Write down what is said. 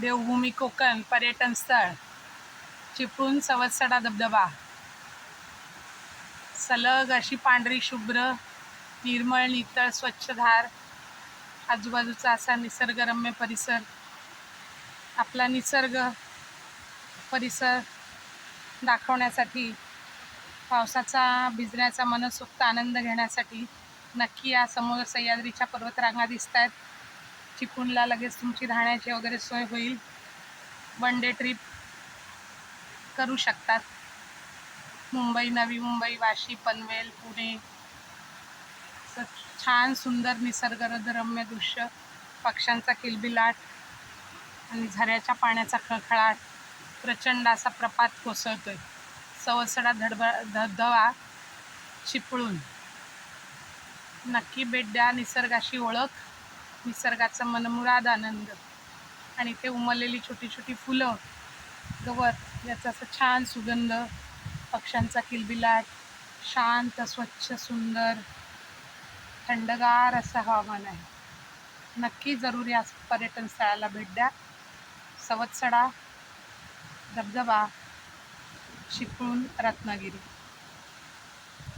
देवभूमी कोकण पर्यटन स्थळ, चिपळूण सवत्सडा धबधबा, सलग अशी पांढरी शुभ्र निर्मळ नितळ स्वच्छ धार, आजूबाजूचा असा निसर्गरम्य परिसर. आपला निसर्ग परिसर दाखवण्यासाठी, पावसाचा भिजण्याचा मनसोक्त आनंद घेण्यासाठी नक्की या समोर सह्याद्रीच्या पर्वतरांगा दिसत आहेत. चिपळूणला लगेच तुमची राहण्याची वगैरे सोय होईल. वन डे ट्रिप करू शकतात. मुंबई, नवी मुंबई, वाशी, पनवेल, पुणे, छान सुंदर निसर्गरम्य दृश्य, पक्ष्यांचा किलबिलाट आणि झऱ्याच्या पाण्याचा खळखळाट, प्रचंड असा प्रपात कोसळतोय. सवत्सडा धबधबा, चिपळूण. नक्की भेट द्या. निसर्गाशी ओळख, निसर्गाचा मनमुराद आनंद आणि ते उमललेली छोटी छोटी फुलं, गवत याचा असं छान सुगंध, पक्ष्यांचा किलबिलाट, शांत स्वच्छ सुंदर थंडगार असं हवामान आहे. नक्की जरूर या पर्यटन स्थळाला भेट द्या. सवत्सडा धबधबा, चिपळूण, रत्नागिरी.